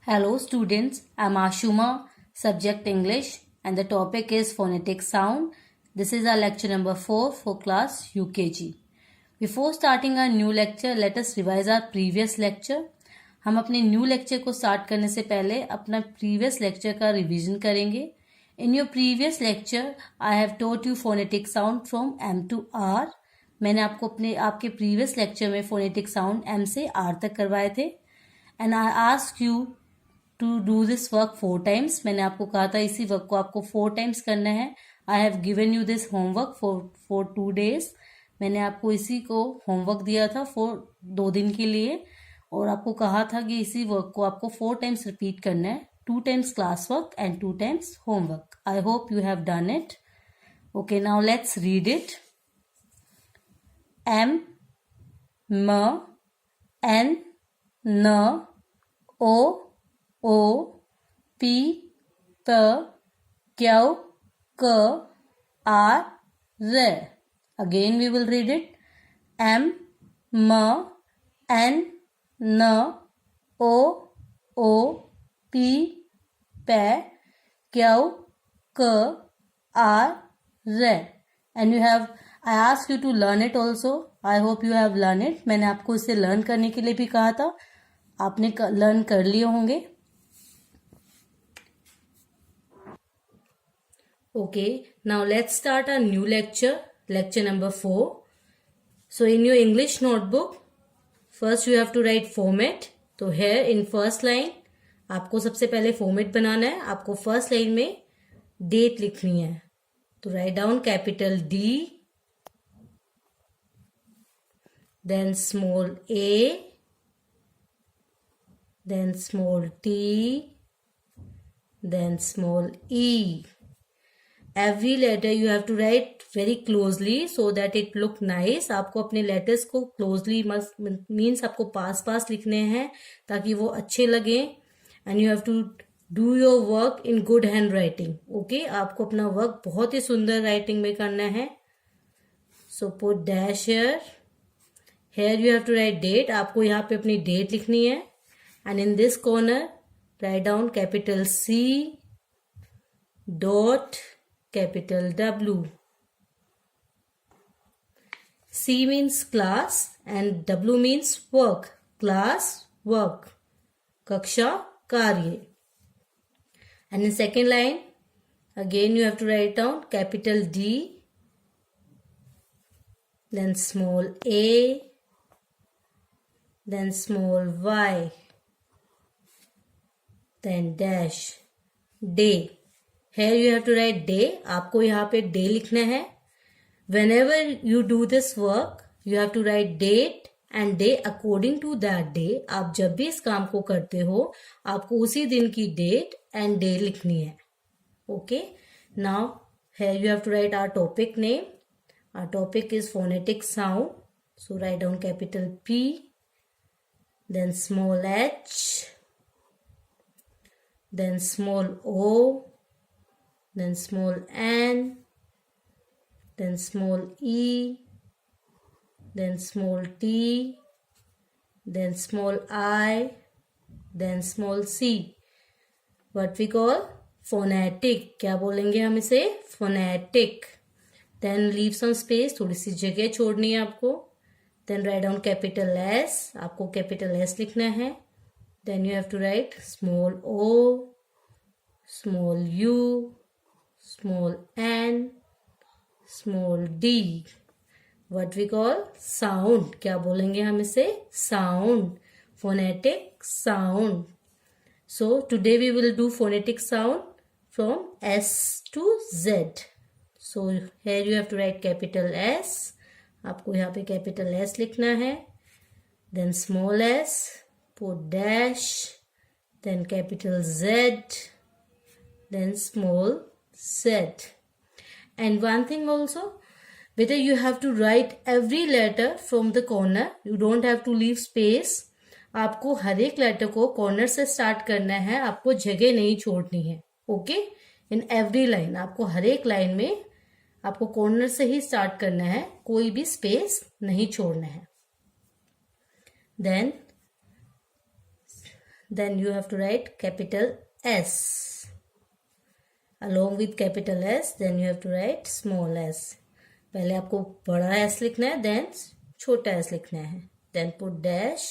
Hello students, I'm Ashuma, subject English and the topic is phonetic sound. This is our lecture number 4 for class UKG. Before starting our new lecture, let us revise our previous lecture. हम अपने new lecture को start करने से पहले अपना previous lecture का revision करेंगे. In your previous lecture I have taught you phonetic sound from M to R. मैंने आपको आपके प्रीवियस लेक्चर में फोनेटिक साउंड एम से आर तक करवाए थे. And I ask you to do this work 4 times. मैंने आपको कहा था इसी वर्क को आपको 4 times करना है. I have given you this homework for 2 days. मैंने आपको इसी को होमवर्क दिया था फॉर 2 दिन के लिए और आपको कहा था कि इसी वर्क को आपको 4 times रिपीट करना है. 2 times class work and 2 times homework. I hope you have done it. Okay, now let's read it. M म एन न ओ पी त क्यू क आर र. Again we will read it. M M N N O P P Q K R R. And I ask you to learn it also. I hope you have learned it. मैंने आपको इसे learn करने के लिए भी कहा था. आपने लर्न कर लिए होंगे. Okay, now let's start our new lecture. Lecture number 4. So in your English notebook, first you have to write format. तो here in first line आपको सबसे पहले format बनाना है. आपको first line में date लिखनी है. तो write down capital D, then small a, then small t, then small e. Every letter you have to write very closely so that it look nice. आपको अपने letters को closely means आपको पास लिखने हैं ताकि वो अच्छे लगे. And you have to do your work in good handwriting. Okay, आपको अपना work बहुत ही सुंदर writing में करना है. So put dash here. Here you have to write date. आपको यहाँ पे अपनी date लिखनी है. And in this corner write down capital C dot capital W. C means class and W means work. Class, work. Kaksha, karya. And in second line, again you have to write down capital D, then small a, then small y, then dash, day. Here you have to write day. आपको यहाँ पे day लिखना है. Whenever you do this work, you have to write date and day according to that day. आप जब भी इस काम को करते हो, आपको उसी दिन की date and day लिखनी है. Okay. Now here you have to write our topic name. Our topic is phonetic sound. So write down capital P, then small h, then small o, then small n, then small e, then small t, then small I, then small c. What we call phonetic. क्या बोलेंगे हम इसे? Phonetic. Then leave some space. थोड़ी सी जगह छोड़नी है आपको. Then write down capital S. आपको capital S लिखना है. Then you have to write small o, small u, small n, small d. What we call sound. क्या बोलेंगे हम इसे? Sound. Phonetic sound. So today we will do phonetic sound from S to Z. So here you have to write capital S. आपको यहाँ पे capital S लिखना है. Then small s, put dash, then capital Z, then small z. And one thing also, whether you have to write every letter from the corner. You don't have to leave space. आपको हर एक letter को corner से start करना है. आपको जगह नहीं छोड़नी है. ओके, इन एवरी लाइन आपको हर एक लाइन में आपको कॉर्नर से ही स्टार्ट करना है. कोई भी स्पेस नहीं छोड़ना है. Then then you have to write capital S. Along with capital S, then you have to write small s. पहले आपको बड़ा s लिखना है, then छोटा s लिखना है. Then put dash.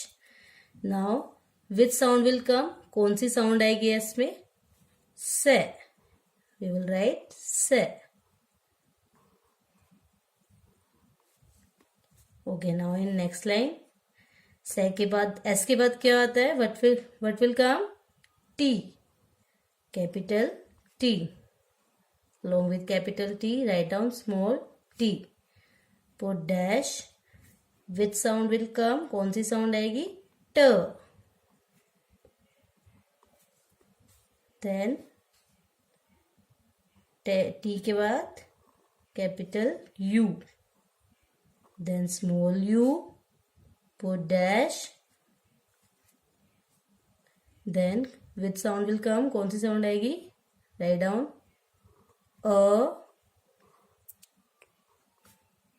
Now which sound will come? कौन सी sound आएगी s में? Se. We will write se. Okay, now in next line, से के बाद s के बाद क्या आता है? What will come? T. Capital T. Along with capital T, write down small t. Put dash. Which sound will come? कौन सी sound आएगी? T. Then T के बाद capital U. Then small u. Put dash. Then which sound will come? कौन सी sound आएगी? Write down a,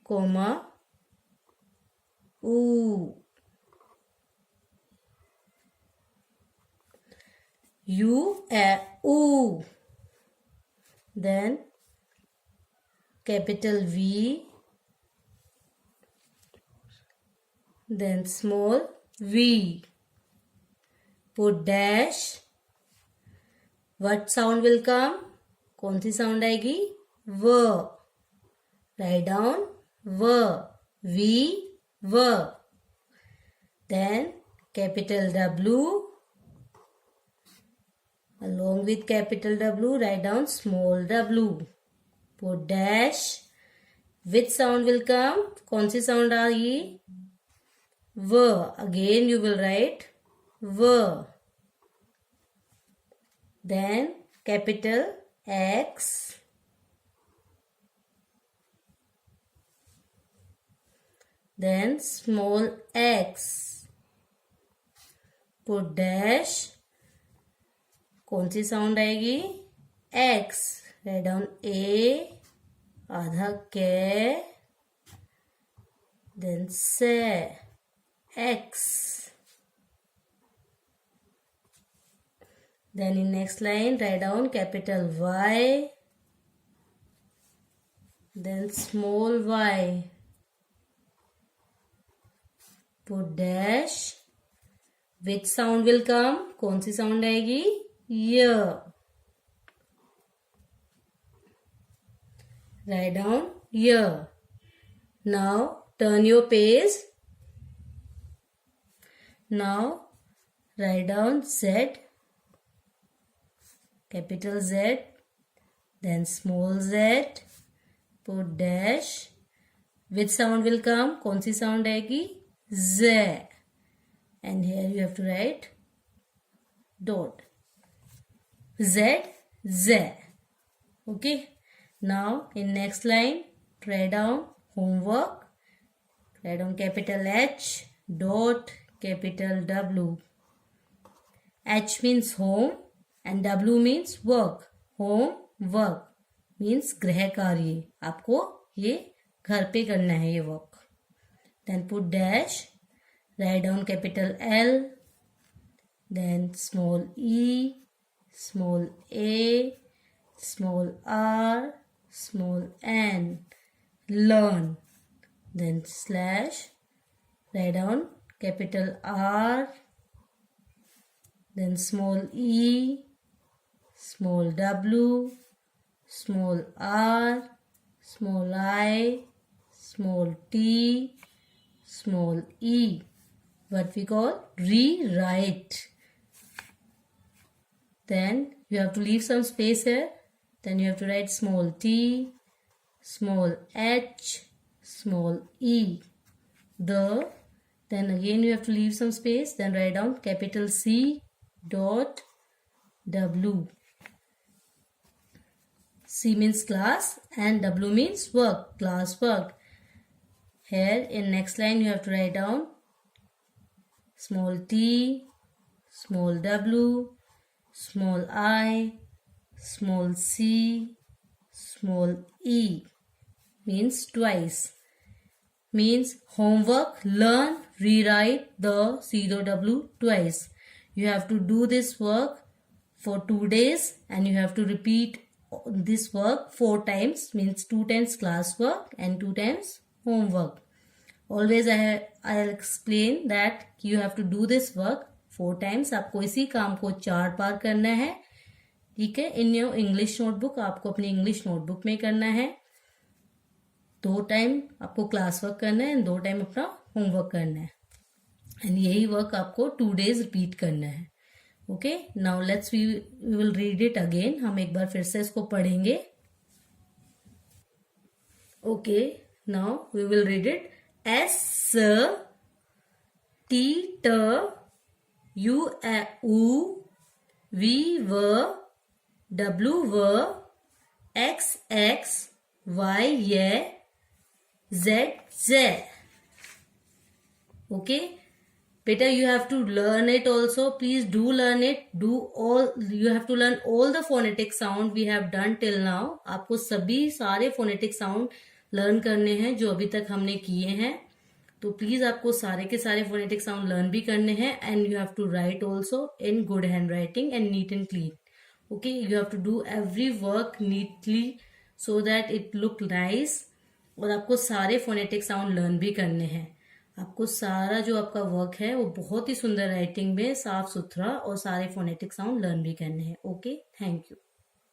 comma, u. U, a, u. Then capital V. Then small v. Put dash. What sound will come? कौन सी sound आएगी? व. Write down व. V व. Then capital W. Along with capital W, write down small w. Put dash. Which sound will come? कौन सी sound आएगी? व. Again you will write व. Then capital X. Then small x. Put dash. कौन सी sound आएगी? X. Write down A. आधा के. Then से. X. Then in next line, write down capital Y. Then small y. Put dash. Which sound will come? कौन सी sound आएगी? Y. Write down Y. Now turn your page. Now write down Z. Capital Z, then small z. Put dash. Which sound will come? कौन सी sound आएगी? Z. And here you have to write dot. Z, Z. Okay. Now in next line, write down homework. Write down capital H, dot, capital W. H means home. And W means work. Home work means गृह कार्य. आपको ये घर पे करना है ये work. Then put dash. Write down capital L. Then small e, small a, small r, small n. Learn. Then slash. Write down capital R. Then small e, small w, small r, small I, small t, small e. What we call rewrite. Then you have to leave some space here. Then you have to write small t, small h, small e. Then again you have to leave some space. Then write down capital C dot W. C means class and W means work, class work. Here in next line you have to write down small t, small w, small I, small c, small e. Means twice. Means homework, learn, rewrite the C-W twice. You have to do this work for 2 days and you have to repeat this work 4 times, means 2 times class work and 2 times homework. Always I'll explain that you have to do this work 4 times. आपको इसी काम को 4 बार करना है, ठीक है. In your English notebook, आपको अपनी इंग्लिश नोटबुक में करना है. 2 टाइम आपको क्लास वर्क करना है, 2 टाइम अपना होमवर्क करना है. एंड यही वर्क आपको 2 डेज रिपीट करना है. Okay, now let's we will read it again. हम एक बार फिर से इसको पढ़ेंगे. Okay, now we will read it. S T T U U V W W X X Y Y Z Z. Okay, beta, you have to learn it also. Please do learn it. You have to learn all the phonetic sound we have done till now. आपको सभी सारे phonetic sound learn करने हैं जो अभी तक हमने किए हैं. तो प्लीज आपको सारे के सारे फोनेटिक साउंड लर्न भी करने हैं. And you have to write also in good hand writing and neat and clean. Okay, you have to do every work neatly so that it look nice. और आपको सारे फोनेटिक साउंड लर्न भी करने हैं. आपको सारा जो आपका वर्क है वो बहुत ही सुंदर राइटिंग में साफ सुथरा और सारे फोनेटिक साउंड लर्न भी करने हैं. Okay, thank you.